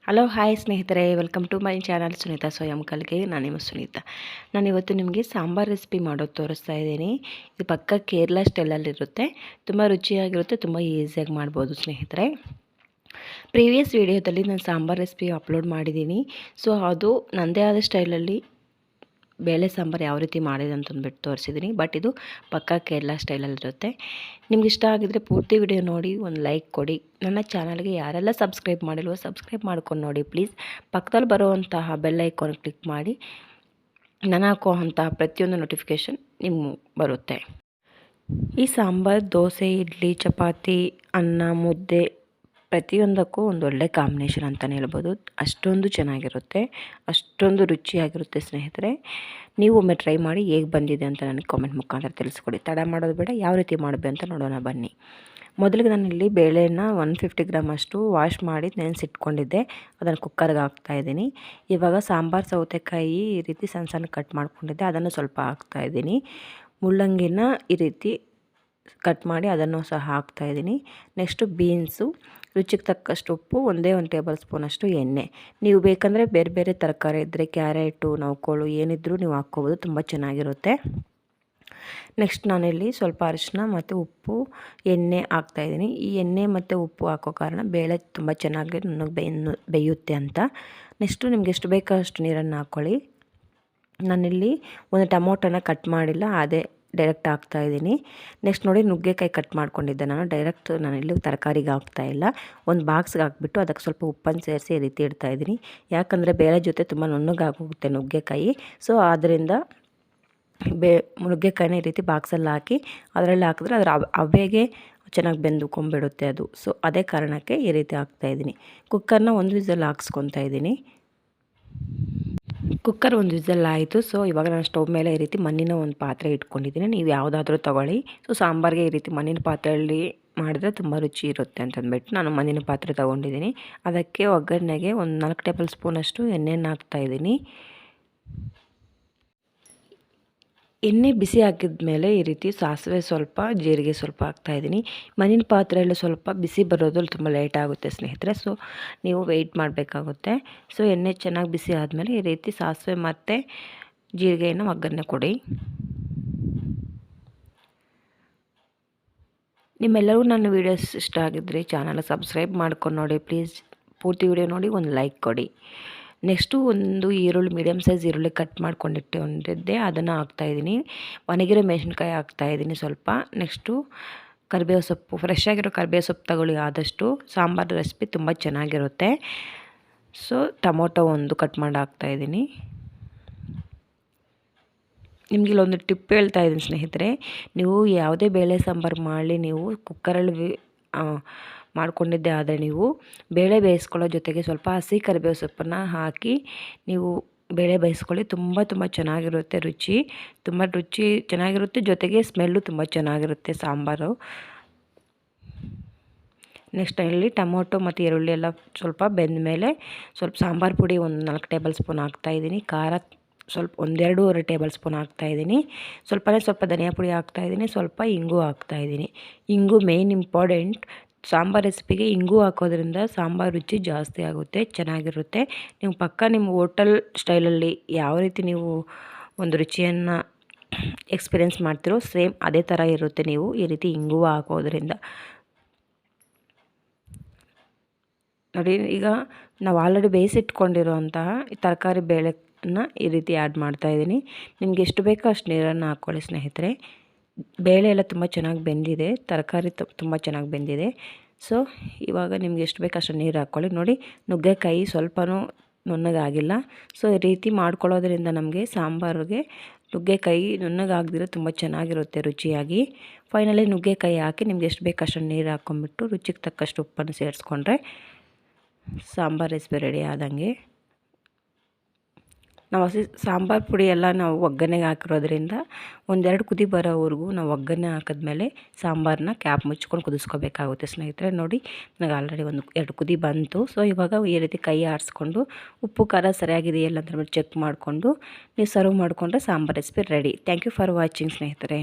Hello hi ಸ್ನೇಹಿತರೆ, welcome to my channel Sunita ಸ್ವಯಂ ಕಲಿಕೆ. ನಾನು ನಿಮ್ಮ ಸುನೀತಾ. ನಾನಿವತ್ತು ನಿಮಗೆ ಸಾಂಬಾರು ರೆಸಿಪಿ ಮಾಡೋದು ತೋರಿಸ್ತಾ ಇದ್ದೀನಿ. ಇದು ಪಕ್ಕ ಕೇರಳ ಸ್ಟೈಲಲ್ಲಿರುತ್ತೆ. ತುಂಬ ರುಚಿಯಾಗಿರುತ್ತೆ, ತುಂಬ ಈಸಿಯಾಗಿ ಮಾಡ್ಬೋದು ಸ್ನೇಹಿತರೆ. ಪ್ರೀವಿಯಸ್ ವೀಡಿಯೋದಲ್ಲಿ ನಾನು ಸಾಂಬಾರು ರೆಸಿಪಿ ಅಪ್ಲೋಡ್ ಮಾಡಿದ್ದೀನಿ. ಸೊ ಅದು ನನ್ನದೇ ಆದ ಸ್ಟೈಲಲ್ಲಿ ಬೇಳೆ ಸಾಂಬಾರು ಯಾವ ರೀತಿ ಮಾಡಿದೆ ಅಂತಂದ್ಬಿಟ್ಟು ತೋರಿಸಿದ್ದೀನಿ. ಬಟ್ ಇದು ಪಕ್ಕಾ ಕೇರಳ ಸ್ಟೈಲಲ್ಲಿರುತ್ತೆ. ನಿಮ್ಗೆ ಇಷ್ಟ ಆಗಿದ್ರೆ ಪೂರ್ತಿ ವಿಡಿಯೋ ನೋಡಿ ಒಂದು ಲೈಕ್ ಕೊಡಿ. ನನ್ನ ಚಾನಲ್ಗೆ ಯಾರೆಲ್ಲ ಸಬ್ಸ್ಕ್ರೈಬ್ ಮಾಡಿಲ್ವೋ ಸಬ್ಸ್ಕ್ರೈಬ್ ಮಾಡ್ಕೊಂಡು ನೋಡಿ ಪ್ಲೀಸ್. ಪಕ್ಕದಲ್ಲಿ ಬರುವಂತಹ ಬೆಲ್ ಐಕಾನ್ ಕ್ಲಿಕ್ ಮಾಡಿ ನಾನು ಹಾಕುವಂತಹ ಪ್ರತಿಯೊಂದು ನೋಟಿಫಿಕೇಷನ್ ನಿಮ್ಗೆ ಬರುತ್ತೆ. ಈ ಸಾಂಬಾರು ದೋಸೆ, ಇಡ್ಲಿ, ಚಪಾತಿ, ಅನ್ನ, ಮುದ್ದೆ ಪ್ರತಿಯೊಂದಕ್ಕೂ ಒಂದು ಒಳ್ಳೆ ಕಾಂಬಿನೇಷನ್ ಅಂತಲೇ ಹೇಳ್ಬೋದು. ಅಷ್ಟೊಂದು ಚೆನ್ನಾಗಿರುತ್ತೆ, ಅಷ್ಟೊಂದು ರುಚಿಯಾಗಿರುತ್ತೆ ಸ್ನೇಹಿತರೆ. ನೀವು ಒಮ್ಮೆ ಟ್ರೈ ಮಾಡಿ ಹೇಗೆ ಬಂದಿದೆ ಅಂತ ನನಗೆ ಕಾಮೆಂಟ್ ಮುಖಾಂತರ ತಿಳಿಸ್ಕೊಡಿ. ತಡ ಮಾಡೋದು ಬೇಡ, ಯಾವ ರೀತಿ ಮಾಡಬೇಕು ಅಂತ ನೋಡೋಣ ಬನ್ನಿ. ಮೊದಲಿಗೆ ನಾನಿಲ್ಲಿ ಬೇಳೆನ 150 ಗ್ರಾಮ್ ಅಷ್ಟು ವಾಶ್ ಮಾಡಿ ನೆನೆಸಿಟ್ಕೊಂಡಿದ್ದೆ. ಅದನ್ನು ಕುಕ್ಕರ್ಗೆ ಹಾಕ್ತಾಯಿದ್ದೀನಿ. ಇವಾಗ ಸಾಂಬಾರು ಸೌತೆಕಾಯಿ ಈ ರೀತಿ ಸಣ್ಣ ಸಣ್ಣ ಕಟ್ ಮಾಡ್ಕೊಂಡಿದ್ದೆ, ಅದನ್ನು ಸ್ವಲ್ಪ ಹಾಕ್ತಾಯಿದ್ದೀನಿ. ಮುಳ್ಳಂಗಿನ ಈ ರೀತಿ ಕಟ್ ಮಾಡಿ ಅದನ್ನು ಸಹ ಹಾಕ್ತಾಯಿದ್ದೀನಿ. ನೆಕ್ಸ್ಟು ಬೀನ್ಸು, ರುಚಿಗೆ ತಕ್ಕಷ್ಟು ಉಪ್ಪು, ಒಂದೇ 1 ಟೇಬಲ್ ಸ್ಪೂನಷ್ಟು ಎಣ್ಣೆ. ನೀವು ಬೇಕಂದರೆ ಬೇರೆ ಬೇರೆ ತರಕಾರಿ ಇದ್ದರೆ ಕ್ಯಾರೆಟು, ನೌಕೋಳು ಏನಿದ್ರೂ ನೀವು ಹಾಕ್ಕೋಬೋದು, ತುಂಬ ಚೆನ್ನಾಗಿರುತ್ತೆ. ನೆಕ್ಸ್ಟ್ ನಾನಿಲ್ಲಿ ಸ್ವಲ್ಪ ಅರಿಶಿನ ಮತ್ತು ಉಪ್ಪು, ಎಣ್ಣೆ ಹಾಕ್ತಾಯಿದ್ದೀನಿ. ಈ ಎಣ್ಣೆ ಮತ್ತು ಉಪ್ಪು ಹಾಕೋ ಕಾರಣ ಬೇಳೆ ತುಂಬ ಚೆನ್ನಾಗಿ ಬೇಯುತ್ತೆ ಅಂತ. ನೆಕ್ಸ್ಟು ನಿಮ್ಗೆ ಎಷ್ಟು ಬೇಕೋ ಅಷ್ಟು ನೀರನ್ನು ಹಾಕ್ಕೊಳ್ಳಿ. ನಾನಿಲ್ಲಿ ಒಂದು ಟೊಮೊಟೊನ ಕಟ್ ಮಾಡಿಲ್ಲ, ಅದೇ ಡೈರೆಕ್ಟ್ ಹಾಕ್ತಾಯಿದ್ದೀನಿ. ನೆಕ್ಸ್ಟ್ ನೋಡಿ, ನುಗ್ಗೆಕಾಯಿ ಕಟ್ ಮಾಡ್ಕೊಂಡಿದ್ದೆ ನಾನು. ಡೈರೆಕ್ಟ್ ನಾನಿಲ್ಲಿ ತರಕಾರಿಗೆ ಹಾಕ್ತಾಯಿಲ್ಲ, ಒಂದು ಬಾಕ್ಸ್ಗೆ ಹಾಕ್ಬಿಟ್ಟು ಅದಕ್ಕೆ ಸ್ವಲ್ಪ ಉಪ್ಪನ್ನು ಸೇರಿಸಿ ಈ ರೀತಿ ಇಡ್ತಾಯಿದ್ದೀನಿ. ಯಾಕಂದರೆ ಬೇಳೆ ಜೊತೆ ತುಂಬ ನುಣ್ಣಗಾಗೋಗುತ್ತೆ ನುಗ್ಗೆಕಾಯಿ. ಸೊ ಆದ್ದರಿಂದ ನುಗ್ಗೆಕಾಯಿನ ಈ ರೀತಿ ಬಾಕ್ಸಲ್ಲಿ ಹಾಕಿ ಅದರಲ್ಲಿ ಹಾಕಿದ್ರೆ ಅದರ ಹಬೆಗೆ ಚೆನ್ನಾಗಿ ಬೆಂದುಕೊಂಡ್ಬಿಡುತ್ತೆ ಅದು. ಸೊ ಅದೇ ಕಾರಣಕ್ಕೆ ಈ ರೀತಿ ಹಾಕ್ತಾಯಿದ್ದೀನಿ. ಕುಕ್ಕರ್ನ 1 ವಿಸಲ್ ಹಾಕ್ಸ್ಕೊತಾ ಇದ್ದೀನಿ. ಕುಕ್ಕರ್ 1 ವಿಸಲ್ ಆಯಿತು. ಸೊ ಇವಾಗ ನಾನು ಸ್ಟವ್ ಮೇಲೆ ಈ ರೀತಿ ಮಣ್ಣಿನ ಒಂದು ಪಾತ್ರೆ ಇಟ್ಕೊಂಡಿದ್ದೀನಿ. ನೀವು ಯಾವುದಾದ್ರೂ ತೊಗೊಳ್ಳಿ. ಸೊ ಸಾಂಬಾರಿಗೆ ಈ ರೀತಿ ಮಣ್ಣಿನ ಪಾತ್ರೆಯಲ್ಲಿ ಮಾಡಿದ್ರೆ ತುಂಬ ರುಚಿ ಇರುತ್ತೆ ಅಂತಂದ್ಬಿಟ್ಟು ನಾನು ಮಣ್ಣಿನ ಪಾತ್ರೆ ತೊಗೊಂಡಿದ್ದೀನಿ. ಅದಕ್ಕೆ ಒಗ್ಗರಣೆಗೆ ಒಂದು 4 ಟೇಬಲ್ ಸ್ಪೂನಷ್ಟು ಎಣ್ಣೆಯನ್ನು ಹಾಕ್ತಾಯಿದ್ದೀನಿ. ಎಣ್ಣೆ ಬಿಸಿ ಹಾಕಿದ ಮೇಲೆ ಈ ರೀತಿ ಸಾಸಿವೆ ಸ್ವಲ್ಪ, ಜೀರಿಗೆ ಸ್ವಲ್ಪ ಹಾಕ್ತಾಯಿದ್ದೀನಿ. ಮಣ್ಣಿನ ಪಾತ್ರೆಯಲ್ಲಿ ಸ್ವಲ್ಪ ಬಿಸಿ ಬರೋದು ತುಂಬ ಲೇಟ್ ಆಗುತ್ತೆ ಸ್ನೇಹಿತರೆ. ಸೊ ನೀವು ವೆಯ್ಟ್ ಮಾಡಬೇಕಾಗುತ್ತೆ. ಸೊ ಎಣ್ಣೆ ಚೆನ್ನಾಗಿ ಬಿಸಿ ಆದಮೇಲೆ ಈ ರೀತಿ ಸಾಸಿವೆ ಮತ್ತು ಜೀರಿಗೆಯನ್ನು ಒಗ್ಗರಣೆ ಕೊಡಿ. ನಿಮ್ಮೆಲ್ಲರಿಗೂ ನನ್ನ ವೀಡಿಯೋಸ್ ಇಷ್ಟ ಆಗಿದ್ದರೆ ಚಾನಲ್ ಸಬ್ಸ್ಕ್ರೈಬ್ ಮಾಡ್ಕೊಂಡು ನೋಡಿ ಪ್ಲೀಸ್. ಪೂರ್ತಿ ವಿಡಿಯೋ ನೋಡಿ ಒಂದು ಲೈಕ್ ಕೊಡಿ. ನೆಕ್ಸ್ಟು ಒಂದು ಈರುಳ್ಳಿ, ಮೀಡಿಯಮ್ ಸೈಜ್ ಈರುಳ್ಳಿ ಕಟ್ ಮಾಡ್ಕೊಂಡಿಟ್ಟಿದ್ದೆ, ಅದನ್ನು ಹಾಕ್ತಾಯಿದ್ದೀನಿ. ಒಣಗಿರೋ ಮೆಣಸಿನ್ಕಾಯಿ ಹಾಕ್ತಾಯಿದ್ದೀನಿ ಸ್ವಲ್ಪ. ನೆಕ್ಸ್ಟು ಕರಿಬೇವು ಸೊಪ್ಪು, ಫ್ರೆಶ್ ಆಗಿರೋ ಕರಿಬೇವು ಸೊಪ್ಪು ತಗೊಳ್ಳಿ ಆದಷ್ಟು. ಸಾಂಬಾರು ರೆಸಿಪಿ ತುಂಬ ಚೆನ್ನಾಗಿರುತ್ತೆ. ಸೊ ಟೊಮೊಟೊ ಒಂದು ಕಟ್ ಮಾಡಿ ಹಾಕ್ತಾಯಿದ್ದೀನಿ. ನಿಮಗೆ ಇಲ್ಲೊಂದು ಟಿಪ್ ಹೇಳ್ತಾ ಇದ್ದೀನಿ ಸ್ನೇಹಿತರೆ. ನೀವು ಯಾವುದೇ ಬೇಳೆ ಸಾಂಬಾರು ಮಾಡಲಿ, ನೀವು ಕುಕ್ಕರಲ್ಲಿ ಮಾಡ್ಕೊಂಡಿದ್ದೆ ಆದರೆ ನೀವು ಬೇಳೆ ಬೇಯಿಸ್ಕೊಳ್ಳೋ ಜೊತೆಗೆ ಸ್ವಲ್ಪ ಹಸಿ ಕರಿಬೇವು ಸೊಪ್ಪನ್ನು ಹಾಕಿ ನೀವು ಬೇಳೆ ಬೇಯಿಸ್ಕೊಳ್ಳಿ. ತುಂಬ ಚೆನ್ನಾಗಿರುತ್ತೆ, ತುಂಬ ರುಚಿ ಚೆನ್ನಾಗಿರುತ್ತೆ, ಜೊತೆಗೆ ಸ್ಮೆಲ್ಲು ತುಂಬ ಚೆನ್ನಾಗಿರುತ್ತೆ ಸಾಂಬಾರು. ನೆಕ್ಸ್ಟ್ ಇಲ್ಲಿ ಟೊಮೊಟೊ ಮತ್ತು ಈರುಳ್ಳಿ ಎಲ್ಲ ಸ್ವಲ್ಪ ಬೆಂದ ಮೇಲೆ ಸ್ವಲ್ಪ ಸಾಂಬಾರು ಪುಡಿ ಒಂದು 4 ಟೇಬಲ್ ಸ್ಪೂನ್ ಹಾಕ್ತಾಯಿದ್ದೀನಿ. ಖಾರ ಸ್ವಲ್ಪ 1-2 ಟೇಬಲ್ ಸ್ಪೂನ್ ಹಾಕ್ತಾಯಿದ್ದೀನಿ. ಸ್ವಲ್ಪ ಧನಿಯಾ ಪುಡಿ ಹಾಕ್ತಾಯಿದ್ದೀನಿ. ಸ್ವಲ್ಪ ಇಂಗು ಹಾಕ್ತಾಯಿದ್ದೀನಿ. ಇಂಗು ಮೇನ್ ಇಂಪಾರ್ಟೆಂಟ್. ಸಾಂಬಾರು ರೆಸಿಪಿಗೆ ಇಂಗು ಹಾಕೋದ್ರಿಂದ ಸಾಂಬಾರು ರುಚಿ ಜಾಸ್ತಿ ಆಗುತ್ತೆ, ಚೆನ್ನಾಗಿರುತ್ತೆ. ನೀವು ಪಕ್ಕ ನಿಮ್ಮ ಹೋಟೆಲ್ ಸ್ಟೈಲಲ್ಲಿ ಯಾವ ರೀತಿ ನೀವು ಒಂದು ರುಚಿಯನ್ನು ಎಕ್ಸ್ಪೀರಿಯೆನ್ಸ್ ಮಾಡ್ತಿರೋ ಸೇಮ್ ಅದೇ ಥರ ಇರುತ್ತೆ ನೀವು ಈ ರೀತಿ ಇಂಗು ಹಾಕೋದ್ರಿಂದ. ನೋಡಿ, ಈಗ ನಾವು ಆಲ್ರೆಡಿ ಬೇಯಿಸಿಟ್ಕೊಂಡಿರೋಂತಹ ತರಕಾರಿ ಬೇಳೆನ ಈ ರೀತಿ ಆ್ಯಡ್ ಮಾಡ್ತಾಯಿದ್ದೀನಿ. ನಿಮ್ಗೆ ಎಷ್ಟು ಬೇಕೋ ಅಷ್ಟು ನೀರನ್ನು ಹಾಕ್ಕೊಳ್ಳಿ ಸ್ನೇಹಿತರೆ. ಬೇಳೆ ಎಲ್ಲ ತುಂಬ ಚೆನ್ನಾಗಿ ಬೆಂದಿದೆ, ತರಕಾರಿ ತುಂಬ ಚೆನ್ನಾಗಿ ಬೆಂದಿದೆ. ಸೊ ಇವಾಗ ನಿಮ್ಗೆ ಎಷ್ಟು ಬೇಕೋ ಅಷ್ಟು ನೀರು ಹಾಕ್ಕೊಳ್ಳಿ. ನೋಡಿ, ನುಗ್ಗೆಕಾಯಿ ಸ್ವಲ್ಪನೂ ನುಣ್ಣಗಾಗಿಲ್ಲ. ಸೊ ಈ ರೀತಿ ಮಾಡ್ಕೊಳ್ಳೋದ್ರಿಂದ ನಮಗೆ ಸಾಂಬಾರಿಗೆ ನುಗ್ಗೆಕಾಯಿ ನುಣ್ಣಗಾಗದಿರೋ ತುಂಬ ಚೆನ್ನಾಗಿರುತ್ತೆ ರುಚಿಯಾಗಿ. ಫೈನಲಿ ನುಗ್ಗೆಕಾಯಿ ಹಾಕಿ ನಿಮ್ಗೆ ಎಷ್ಟು ಬೇಕೋ ಅಷ್ಟು ನೀರು ಹಾಕ್ಕೊಂಬಿಟ್ಟು ರುಚಿಗೆ ತಕ್ಕಷ್ಟು ಉಪ್ಪನ್ನು ಸೇರಿಸ್ಕೊಂಡ್ರೆ ಸಾಂಬಾರು ರೆಸಿಪಿ ರೆಡಿ ಆದಂಗೆ. ನಾವು ಸಾಂಬಾರು ಪುಡಿ ಎಲ್ಲ ನಾವು ಒಗ್ಗರಣೆಗೆ ಹಾಕಿರೋದ್ರಿಂದ 1-2 ಕುದಿ ಬರೋವರೆಗೂ ನಾವು ಒಗ್ಗರಣೆ ಹಾಕಿದ್ಮೇಲೆ ಸಾಂಬಾರನ್ನ ಕ್ಯಾಪ್ ಮುಚ್ಕೊಂಡು ಕುದಿಸ್ಕೋಬೇಕಾಗುತ್ತೆ ಸ್ನೇಹಿತರೆ. ನೋಡಿ, ನನಗೆ ಆಲ್ರೆಡಿ 1-2 ಕುದಿ ಬಂತು. ಸೊ ಇವಾಗ ಈ ರೀತಿ ಕೈ ಆಡಿಸ್ಕೊಂಡು ಉಪ್ಪು ಖಾರ ಸರಿಯಾಗಿದೆಯಲ್ಲ ಅಂತ ಚೆಕ್ ಮಾಡಿಕೊಂಡು ನೀವು ಸರ್ವ್ ಮಾಡಿಕೊಂಡ್ರೆ sambar recipe ready. Thank you for watching ಸ್ನೇಹಿತರೆ.